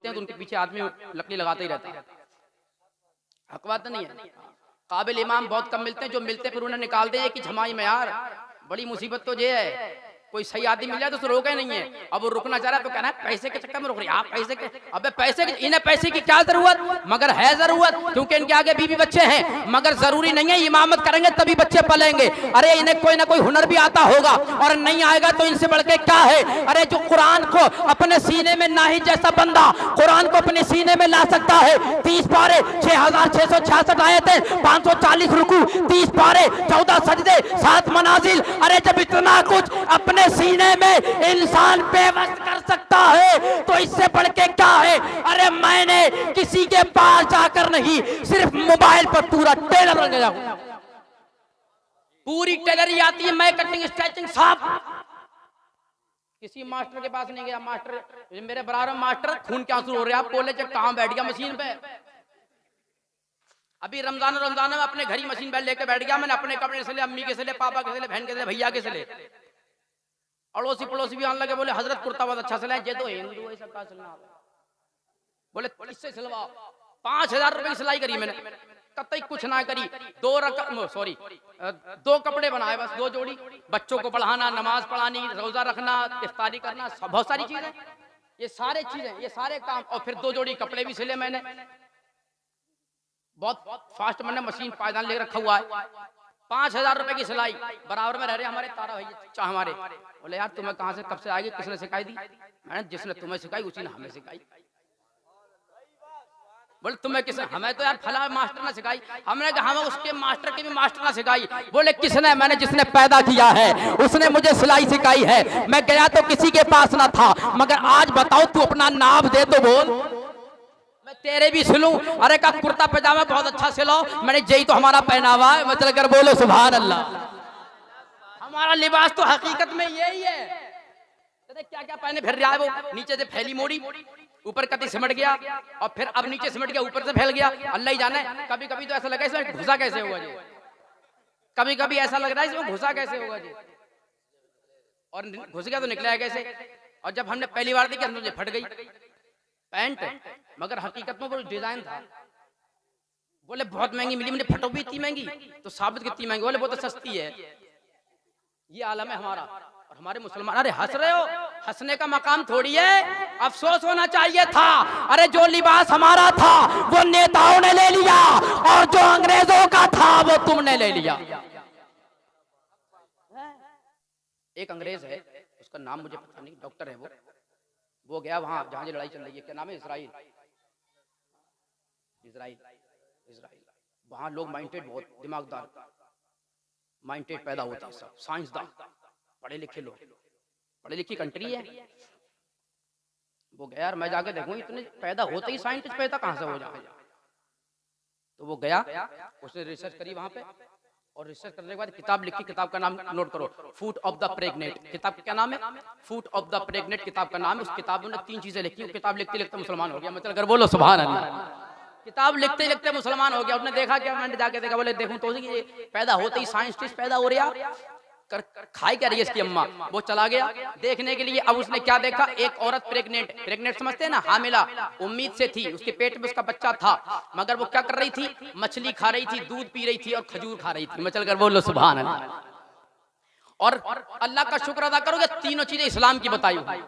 तो उनके पीछे आदमी लकड़ी लगाते ही रहता है। हक बात नहीं है। काबिल इमाम बहुत कम मिलते हैं, जो मिलते फिर उन्हें निकाल दे कि झमाई में यार बड़ी मुसीबत तो ये है, कोई सही आदमी मिल जाए तो उसे रोके नहीं है। अब वो रुकना चाह रहा है तो कहना है पैसे के चक्कर में रुक रही आप पैसे के, अबे पैसे के, इन्हें पैसे की क्या जरूरत, मगर है जरूरत क्योंकि इनके आगे बीवी बच्चे हैं। मगर जरूरी नहीं है इमामत करेंगे तभी बच्चे पलेंगे। अरे इन्हें कोई ना कोई हुनर भी आता होगा, और नहीं आएगा तो इनसे बढ़ के क्या है। अरे जो कुरान को अपने सीने में नाहिद जैसा बंदा कुरान को अपने सीने में ला सकता है, 30 पारे 6666 आयतें, 540 रुकू, 30 पारे 14 सजदे, 7 मनाजिल। अरे जब इतना कुछ अपने सीने में इंसान बेबस कर सकता है तो इससे बढ़ के क्या है। अरे मैंने किसी के पास जाकर नहीं, सिर्फ मोबाइल पर पूरा टेलर बन गया, पूरी टेलरी आती है, मैं कटिंग स्ट्रेचिंग सब। किसी मास्टर के पास नहीं गया। मास्टर मेरे बराबर मास्टर खून के आंसू हो रहे, आप बोले कहां बैठ गया मशीन पे। अभी रमजान में अपने घर ही मशीन बैठ लेके बैठ गया। मैंने अपने कपड़े से ले, अम्मी के से ले, पापा के से ले, बहन के से ले, भैया के से ले, अड़ोसी पड़ोसी भी आने लगे, बोले हजरत कुर्ता बहुत अच्छा सिला है, ये तो हिंदू है सबका सिलना। बोले इससे सिलवाओ। 5000 रुपए की सिलाई करी मैंने, कतई कुछ ना करी। 2 कपड़े बनाए बस, 2 जोड़ी। बच्चों को पढ़ाना, नमाज पढ़ानी, रोजा रखना, इफ्तारी करना, बहुत सारी चीजें, ये सारे चीजें, ये सारे काम। और फिर 2 जोड़ी कपड़े भी सिले मैंने। बहुत फास्ट मैंने मशीन पायदान ले रखा हुआ है। 5000 रुपए की सिलाई। बराबर में रह रहे हमारे तारा भैया हमारे। बोले यार तुम्हें कहां से कब से आएगी, किसने सिखाई दी। मैंने जिसने तुम्हें सिखाई उसी ने हमें सिखाई। बोले तुम्हें किसने, हमें तो यार फला मास्टर ने सिखाई। हमने कहा हमें उसके मास्टर की भी मास्टर ने सिखाई। बोले किसने, मैंने जिसने पैदा किया है उसने मुझे सिलाई सिखाई है। मैं गया तो किसी के पास ना था, मगर आज बताओ तू अपना नाम दे तो बोल, मैं तेरे भी सिलूं। अरे का कुर्ता पैजामा बहुत अच्छा सिलो। मैंने यही तो हमारा पहनावा है, मतलब कर बोलो सुभान अल्लाह। हमारा लिबास तो हकीकत में यही है। क्या क्या पहने फिर रहा है वो, नीचे से फैली मोड़ी, ऊपर कति सिमट गया, और फिर अब नीचे सिमट गया, ऊपर से फैल गया। अल्लाह ही जाने। कभी कभी तो ऐसा लगा इसमें घुसा कैसे होगा जी, कभी कभी ऐसा लग रहा है इसमें घुसा कैसे होगा जी, और घुस गया तो निकला है कैसे। और जब हमने पहली बार देखी अंदर फट गई पैंट, मगर हकीकत में वो डिजाइन था। बोले बहुत महंगी मिली। मैंने फटो भी इतनी महंगी तो साबित कितनी महंगी। बोले वो तो सस्ती है। ये आलम है हमारा। और हमारे मुसलमान, अरे हंस रहे हो, हंसने का मकाम थोड़ी है, अफसोस होना चाहिए था। अरे जो लिबास हमारा था वो नेताओं ने ले लिया, और जो अंग्रेजों का था वो तुमने ले लिया। एक अंग्रेज है, उसका नाम मुझे पता नहीं, डॉक्टर है वो गया वहां जहां ये लड़ाई चल रही है, क्या नाम है, इजराइल। वहां लोग माइंडेड, बहुत दिमागदार, माइंडेड पैदा होता है, सब साइंसदान, पढ़े लिखे लोग, पढ़े लिखी कंट्री है। वो गया, यार मैं जाके देखूं इतने पैदा होते ही साइंटिस्ट पैदा कहां से हो जाए। तो वो गया, उसने रिसर्च करी वहां पे, और रिसर्च करने के बाद किताब लिखी। किताब का नाम नोट करो, फूट ऑफ द प्रेग्नेंट। किताब का क्या नाम है, फूट ऑफ द प्रेग्नेंट किताब का नाम है। उस किताब में 3 चीजें लिखी। किताब लिखते लिखते मुसलमान हो गया। मतलब अगर बोलो सुभान अल्लाह। किताब लिखते लिखते मुसलमान हो गया। उसने देखा क्या, मैंने जाके देखा, बोले देखूं तो पैदा होते ही साइंटिस्ट पैदा हो रहा, खाई क्या रही है इसकी अम्मा। वो चला गया देखने के लिए। अब उसने क्या देखा, एक औरत प्रेग्नेंट समझते हैं ना, हामिला, उम्मीद से थी, उसके पेट में उसका बच्चा था, मगर वो क्या कर रही थी, मछली खा रही थी, दूध पी रही थी, और खजूर खा रही थी। मचल कर बोलो सुभान अल्लाह। और अल्लाह का शुक्र अदा करोगे, तीनों चीजें इस्लाम की बताई हुई।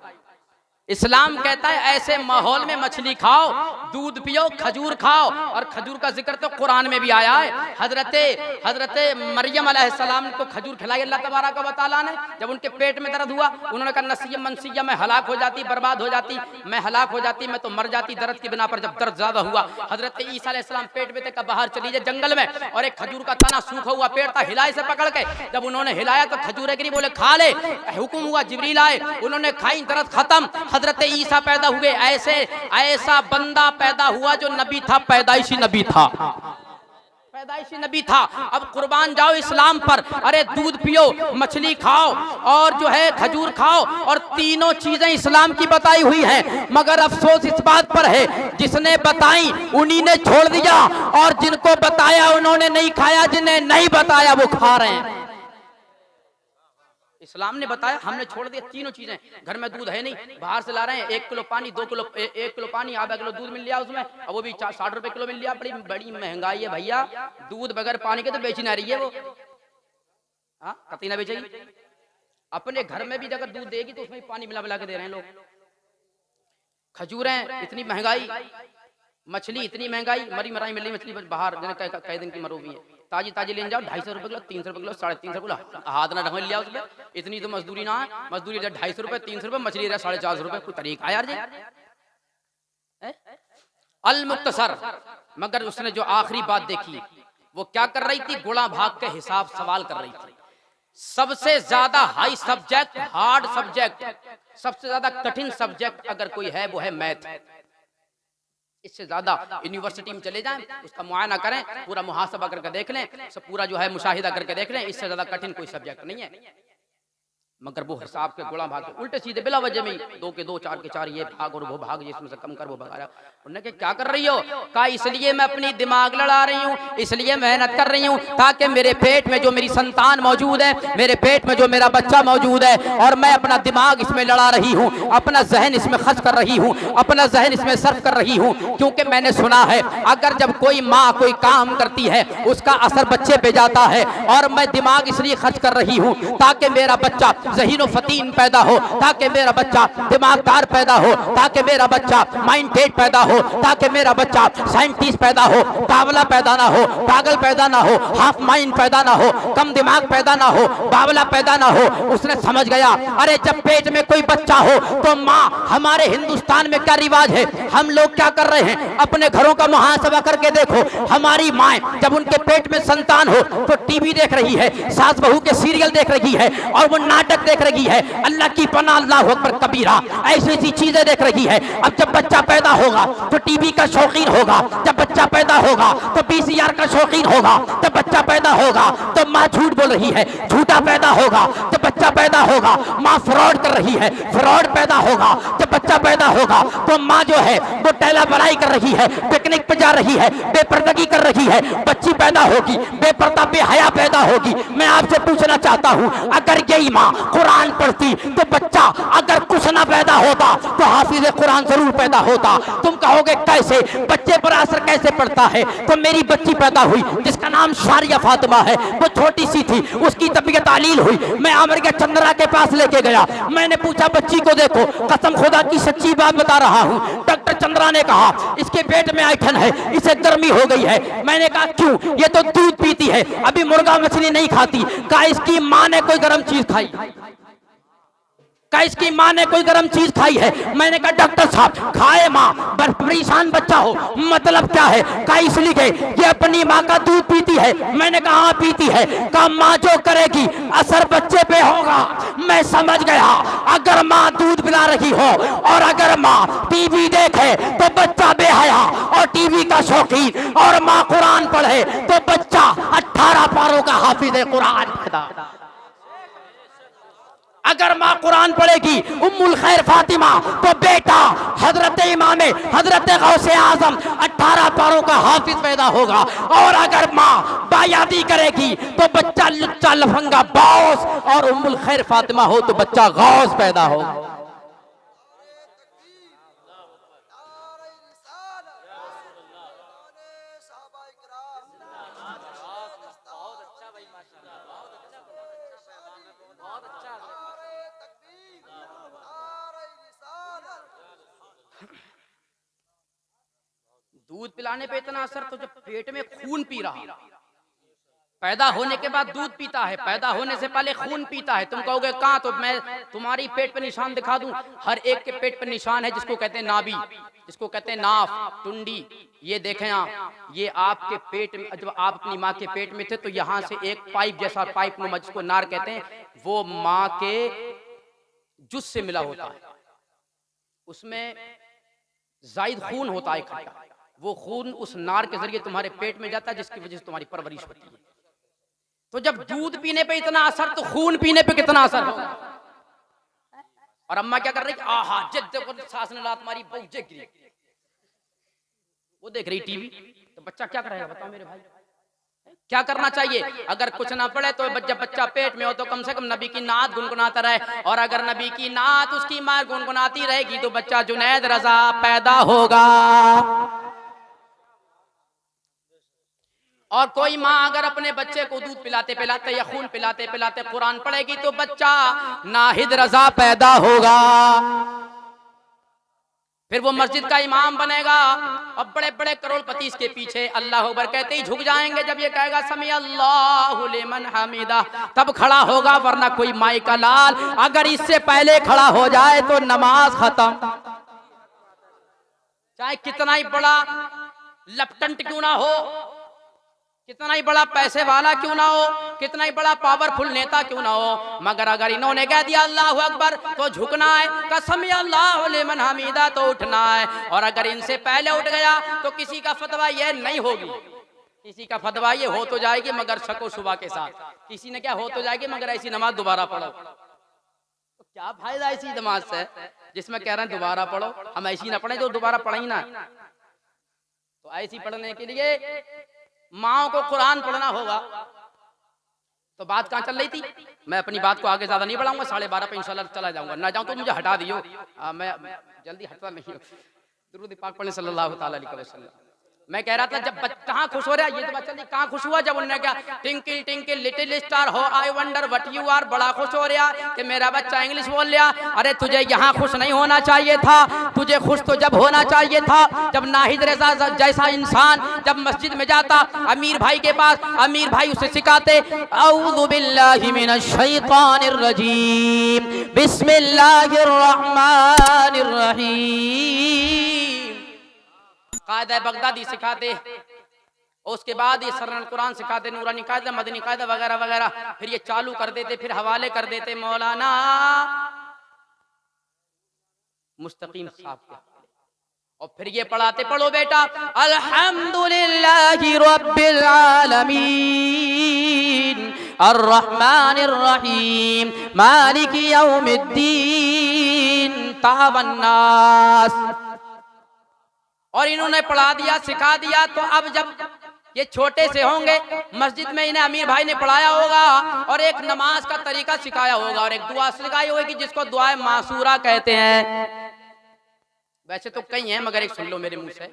इस्लाम कहता है ऐसे माहौल में मछली खाओ, दूध पियो, खजूर खाओ। और खजूर का जिक्र तो कुरान में भी आया है। हजरत मरियम अलैहिस्सलाम को खजूर खिलाई अल्लाह तबारक व तआला ने। जब उनके पेट में दर्द हुआ, उन्होंने कहा नसिया मनसिया, मैं हलाक हो जाती, बर्बाद हो जाती, मैं हलाक हो जाती, मैं तो मर जाती दर्द की बिना पर। जब दर्द ज्यादा हुआ, हजरत ईसा अलैहिस्सलाम पेट में थे, बाहर चली जाए जंगल में, और एक खजूर का तना सूखा हुआ पेड़ था, हिलाए से पकड़ के। जब उन्होंने हिलाया तो खजूरें गिरी, बोले खा ले। हुक्म हुआ, जिब्रील आए, उन्होंने खाई, दर्द खत्म। हजरत ईसा पैदा हुए। ऐसा बंदा पैदा हुआ जो नबी था, पैदाइशी नबी था, पैदाइशी नबी था। अब कुर्बान जाओ इस्लाम पर। अरे दूध पियो, मछली खाओ, और जो है खजूर खाओ, और तीनों चीजें इस्लाम की बताई हुई हैं। मगर अफसोस इस बात पर है, जिसने बताई उन्हीं ने छोड़ दिया, और जिनको बताया उन्होंने नहीं खाया, जिन्हें नहीं बताया वो खा रहे हैं। इस्लाम ने बताया, हमने छोड़ दिया तीनों चीजें। घर में दूध है नहीं, बाहर से ला रहे हैं, 1 किलो पानी, 2 किलो 1 किलो पानी, आधा किलो दूध मिल लिया उसमें, अब वो भी 60 रुपए किलो मिल लिया। बड़ी बड़ी महंगाई है भैया, दूध बगैर पानी के तो बेची ना रही है वो। हाँ, कतई ना बेचेगी। अपने घर में भी अगर दूध देगी तो उसमें पानी मिला मिला के दे रहे हैं लोग। खजूरें इतनी महंगाई, मछली इतनी महंगाई, मरी मराई मिल रही मछली बाहर, कई दिन की मरो भी है, ताजी ताजी लेने जाओ 250 रुपए किलो, 300 रुपए किलो, 350 रुपए किलो, हाथ ना ढंग लिया उसमें। इतनी तो मजदूरी ना है, मजदूरी 250 रुपए 300 रुपए, मछली 450 रुपए। कोई तरीका है यार जी? अल मुख्तसर, मगर उसने जो आखिरी बात देखी वो क्या कर रही थी? गुणा भाग के हिसाब सवाल कर रही थी। सबसे ज्यादा हाई सब्जेक्ट, हार्ड सब्जेक्ट, सबसे ज्यादा कठिन सब्जेक्ट अगर कोई है वो है मैथ। इससे ज्यादा यूनिवर्सिटी में चले जाएं, उसका मुआयना करें, पूरा मुहासबा करके देख लें, सब पूरा जो है मुशाहिदा करके देख लें, इससे ज्यादा कठिन कोई सब्जेक्ट नहीं है। मगर वो हिसाब के गुणा भाग उल्टे सीधे बिला वजह में 2 के 2 4 के 4 ये भाग और वो भाग, जिसमें से कम कर वो भगा रहा। उन्होंने कहा क्या कर रही हो? कहा इसलिए मैं अपनी दिमाग लड़ा रही हूँ, इसलिए मेहनत कर रही हूँ ताकि मेरे पेट में जो मेरी संतान मौजूद है, मेरे पेट में जो मेरा बच्चा मौजूद है, और मैं अपना दिमाग इसमें लड़ा रही हूँ, अपना जहन इसमें खर्च कर रही हूँ, अपना जहन इसमें सर्फ कर रही हूँ। क्योंकि मैंने सुना है अगर जब कोई माँ कोई काम करती है उसका असर बच्चे पे जाता है, और मैं दिमाग इसलिए खर्च कर रही हूँ ताकि मेरा बच्चा ज़हीन फतीन पैदा हो, ताकि मेरा बच्चा दिमागदार पैदा हो, ताकि मेरा बच्चा माइंडेड पैदा हो, ताकि मेरा बच्चा साइंटिस्ट पैदा हो, बावला पैदा ना हो, पागल पैदा ना हो, हाफ माइंड पैदा ना हो, कम दिमाग पैदा ना हो, बावला पैदा ना हो। उसने समझ गया अरे जब पेट में कोई बच्चा हो तो माँ, हमारे हिंदुस्तान में क्या रिवाज है, हम लोग क्या कर रहे हैं, अपने घरों का मुहासबा करके देखो। हमारी माँ जब उनके पेट में संतान हो तो टीवी देख रही है, सास बहू के सीरियल देख रही है, और वो नाटक देख रही है, अल्लाह की पनाह, अल्लाह अकबर कबीरा, ऐसी ऐसी चीजें देख रही है। अब जब बच्चा पैदा होगा तो टीवी का शौकीन होगा, जब बच्चा पैदा होगा तो पीसीआर का शौकीन होगा, जब बच्चा पैदा होगा तो माँ झूठ बोल रही है, झूठा पैदा होगा, जब बच्चा पैदा होगा माँ फ्रॉड कर रही है, फ्रॉड पैदा होगा, जब बच्चा पैदा होगा तो माँ जो है वो टैला बड़ाई कर रही है, पिकनिक पे जा रही है, बेपर्दगी कर रही है, बच्ची पैदा होगी बेपर्दा बेहया पैदा होगी। मैं आपसे पूछना चाहता हूँ अगर यही माँ कुरान पढ़ती तो बच्चा अगर कुछ ना पैदा होता तो हाफिज कुरान जरूर पैदा होता। तुम कहोगे कैसे, बच्चे पर असर कैसे पड़ता है? तो मेरी बच्ची पैदा हुई जिसका नाम शारिया फातिमा है, वो छोटी सी थी, उसकी तबीयत तालील हुई, मैं अमेरिका चंद्रा के पास लेके गया, मैंने पूछा बच्ची को देखो, कसम खुदा की सच्ची बात बता रहा हूँ, डॉक्टर चंद्रा ने कहा इसके पेट में ऐठन है, इसे गर्मी हो गई है। मैंने कहा क्यों? ये तो दूध पीती है, अभी मुर्गा मछली नहीं खाती। कहा इसकी माँ ने कोई गर्म चीज खाई, क्या इसकी माँ ने कोई गर्म चीज खाई है? मैंने कहा डॉक्टर साहब खाए माँ, बस परेशान बच्चा हो, मतलब क्या है? क्या इसलिए ये अपनी माँ का दूध पीती है? मैंने कहा हाँ पीती है। कहा माँ जो करेगी असर बच्चे पे होगा। मैं समझ गया अगर माँ दूध पिला रही हो और अगर माँ टीवी देखे तो बच्चा बेहया और टीवी का शौकीन, और माँ कुरान पढ़े तो बच्चा 18 पारों का हाफिज कुरान पैदा। अगर माँ कुरान पढ़ेगी उम्मुल खैर फातिमा तो बेटा हजरत इमाम हजरत गौसे आजम 18 पारों का हाफिज पैदा होगा। और अगर माँ बायादी करेगी तो बच्चा लुच्चा लफंगा बॉस, और उम्मुल खैर फातिमा हो तो बच्चा गौस पैदा होगा। दूध पिलाने पे इतना असर तो जब पेट में खून पी रहा, पैदा होने के बाद दूध पीता है, पैदा होने से पहले खून पीता है। तुम कहोगे कहाँ? तो मैं तुम्हारी पेट पे निशान दिखा दूं। हर एक के पेट पे निशान है, जिसको कहते हैं नाभि, जिसको कहते हैं नाफ, टुंडी। ये देखें आप, ये आपके पेट में जब आप अपनी माँ के पेट में थे तो यहाँ से एक पाइप जैसा, पाइप नुमा जिसको नार कहते हैं, वो माँ के जुस से मिला होता है, उसमें जायद खून होता है इकट्ठा, वो खून उस नार के जरिए तुम्हारे पेट में जाता है, जिसकी वजह से तुम्हारी परवरिश होती है। तो जब दूध पीने पे इतना असर तो खून पीने पे कितना असर होगा? और अम्मा क्या कर रही? आहा जिद सास ने लात मारी, बहु जग गिरी, वो देख रही टीवी। तो बच्चा क्या करेगा बताओ मेरे भाई? क्या करना चाहिए? अगर कुछ ना पड़े तो जब बच्चा पेट में हो तो कम से कम नबी की नात गुनगुनाता रहे, और अगर नबी की नात उसकी माँ गुनगुनाती रहेगी तो बच्चा जुनैद रजा पैदा होगा। और कोई माँ अगर अपने बच्चे को दूध पिलाते पिलाते या खून पिलाते पिलाते कुरान पढ़ेगी तो बच्चा नाहिद रजा पैदा होगा। फिर वो मस्जिद का इमाम बनेगा। अब बड़े बड़े करोड़पति इसके पीछे अल्लाह अकबर कहते ही झुक जाएंगे। जब ये कहेगा समी अल्लाहु लिमन हमीदा तब खड़ा होगा, वरना कोई माई का लाल अगर इससे पहले खड़ा हो जाए तो नमाज खत्म। चाहे कितना ही बड़ा लपटंट क्यों ना हो, कितना ही बड़ा पैसे वाला क्यों ना हो, कितना ही बड़ा पावरफुल नेता क्यों ना हो, मगर अगर इन्होंने कह दिया अल्लाहु अकबर तो झुकना है, कसम अल्लाहु लिमन हमीदा तो उठना है। और अगर इनसे पहले उठ गया तो किसी का फतवा ये नहीं होगी, किसी का फतवा ये हो तो जाएगी मगर शको शुबा के साथ। किसी ने क्या हो तो जाएगी मगर ऐसी नमाज दोबारा पढ़ो। तो क्या फायदा ऐसी नमाज से जिसमें कह रहे हैं दोबारा पढ़ो, हम ऐसी ना पढ़े जो दोबारा पढ़े ही ना। तो ऐसी पढ़ने के लिए माओ को कुरान पढ़ना होगा। तो बात कहाँ चल रही थी? मैं अपनी बात को आगे ज्यादा नहीं बढ़ाऊंगा, 12:30 पे इंशाल्लाह चला जाऊंगा। ना जाऊं तो मुझे हटा दियो, मैं जल्दी हटता नहीं हूँ। दुरूद पाक पढ़ने सल्लल्लाहु ताला अलैहि वसल्लम। मैं कह रहा था जब कहाँ खुश हो रहा है, ये तो बात चल रही कहाँ खुश हुआ जब उन्होंने क्या tinkle tinkle little star how I wonder what you are, बड़ा खुश हो रहा कि मेरा बच्चा इंग्लिश बोल लिया। अरे तुझे यहाँ खुश नहीं होना चाहिए था, तुझे खुश तो जब होना चाहिए था जब नाहिद रजा जैसा इंसान जब मस्जिद में जाता अमीर भाई के पास, अमीर भाई उसे सिखाते औज़ु बिल्लाहि मिनश शैतानिर रजीम बिस्मिल्लाहिर रहमानिर रहीम, कायदा बगदादी सिखाते, उसके बाद ये सरन कुरान सिखाते, नूरानी कायदा, मदनी कायदा वगैरह वगैरह। फिर ये चालू कर देते, फिर हवाले कर देते मौलाना मुस्तकीम साहब के, और फिर ये पढ़ाते पढ़ो बेटा अल्हम्दुलिल्लाहि रब्बिल आलमीन अर्रहमानिर रहीम मालिकी यौमिद्दीन तावन्नास। और इन्होंने पढ़ा दिया सिखा दिया। तो अब जब ये छोटे से होंगे मस्जिद में इन्हें अमीर भाई ने पढ़ाया होगा और एक नमाज का तरीका सिखाया होगा और एक दुआ सिखाई होगी जिसको दुआ मासूरा कहते हैं। वैसे तो कई हैं मगर एक सुन लो मेरे मुंह से,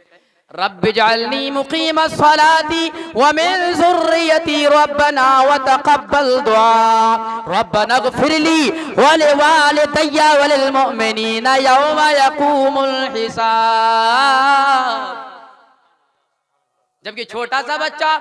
रब्बि जअलनी मुकीमस सलाती व मिन ज़ुर्रियती रब्बना व तक़ब्बल दुआ रब्बना इग़फ़िरली व लिवालिदैया व लिलमुमिनीना यौम यक़ूमुल हिसाब। जब ये छोटा सा बच्चा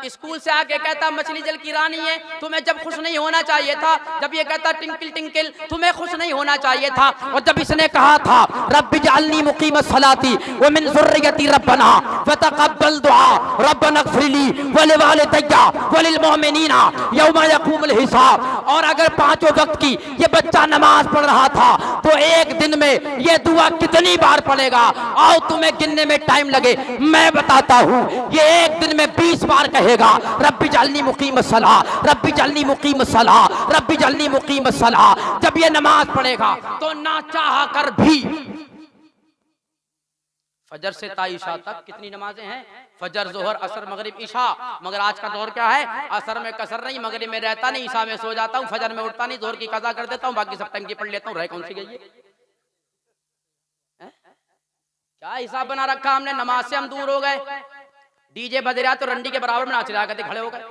स्कूल से आके कहता मछली जल की रानी है, तुम्हें जब खुश नहीं होना चाहिए था। जब ये कहता टिंकल टिंकल, तुम्हें खुश नहीं होना चाहिए था। और जब इसने कहा था रब्बि जअलनी मुकीमस सलाती व मिन ज़ुर्रियती रब्बना व तक़ब्बल दुआ रब्बना इग़फ़िरली व लिवालिदैया व लिलमुमिनीना यौम यक़ूमुल हिसाब। और अगर 5 वक्त की ये बच्चा नमाज पढ़ रहा था तो एक दिन में ये दुआ कितनी बार पढ़ेगा? आओ तुम्हें गिनने में टाइम लगे, मैं बताता हूँ। ये एक दिन में 20 बार कहेगा रब्बी जअलनी मुकीमस सलाह, रब्बी जअलनी मुकीमस सलाह, रब्बी जअलनी मुकीमस सलाह। जब ये नमाज पढ़ेगा तो ना चाह कर भी फजर से ताईशा तक कितनी नमाजें हैं? फजर, जोहर, असर, मगरिब, ईशा। मगर आज का दौर क्या है? असर में कसर नहीं, मगरिब में रहता नहीं, ईशा में सो जाता हूँ, फजर में उठता नहीं, जोहर की कज़ा कर देता हूँ, बाकी सब टाइम की पढ़ लेता हूँ। रह कौन सी गई है? क्या हिसाब बना रखा हमने? नमाज से हम दूर हो गए। डीजे बज रहा तो रंडी के बराबर में नाच रहा करते खड़े हो गए।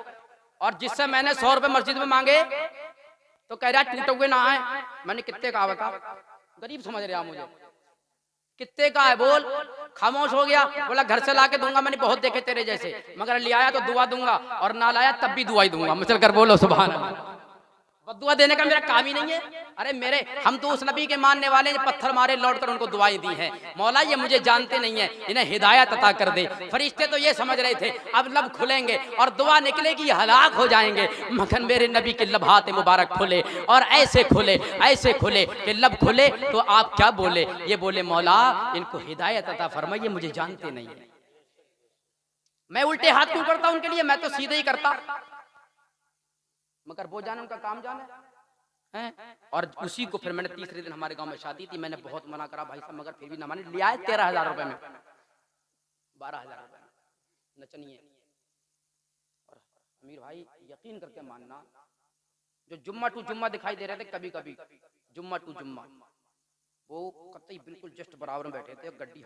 और जिससे मैंने 100 रुपए मस्जिद में मांगे तो कह रहा टूटे हुए ना आए। मैंने कितने का बता, गरीब समझ रहा मुझे, कितने का है बोल? खामोश हो गया। बोला घर से लाके दूंगा, मैंने बहुत देखे तेरे जैसे, मगर ले आया तो दुआ दूंगा और ना लाया तब भी दुआ ही दूंगा। मचल कर बोलो सुभान अल्लाह। दुआ देने का मेरा काम ही नहीं है। अरे मेरे हम तो उस नबी के मानने वाले हैं, पत्थर मारे लौट कर उनको दुआएं दी हैं। मौला ये मुझे जानते नहीं है, इन्हें हिदायत अता कर दे। फरिश्ते तो ये समझ रहे थे अब लब खुलेंगे और दुआ निकलेगी, हलाक हो जाएंगे, मगर मेरे नबी के लबहात मुबारक खुले और ऐसे खुले कि लब खुले तो आप क्या बोले? ये बोले मौला इनको हिदायत अता फरमा, ये मुझे जानते नहीं है। मैं उल्टे हाथ क्यों करता उनके लिए? मैं तो सीधे ही करता, मगर वो जाने उनका काम जाने हैं। और उसी को फिर मैंने तीसरे दिन हमारे गांव में शादी थी, मैंने बहुत मना करा भाई साहब, मगर फिर भी ना माने। लिया है 13,000 रुपए में, 12,000 रुपए में नचनिए। अमीर भाई यकीन करके मानना, जो जुम्मा टू जुम्मा दिखाई दे रहे थे कभी कभी, जुम्मा टू जुम्मा, वो कतई बिल्कुल जस्ट बराबर में बैठे थे, गड्डी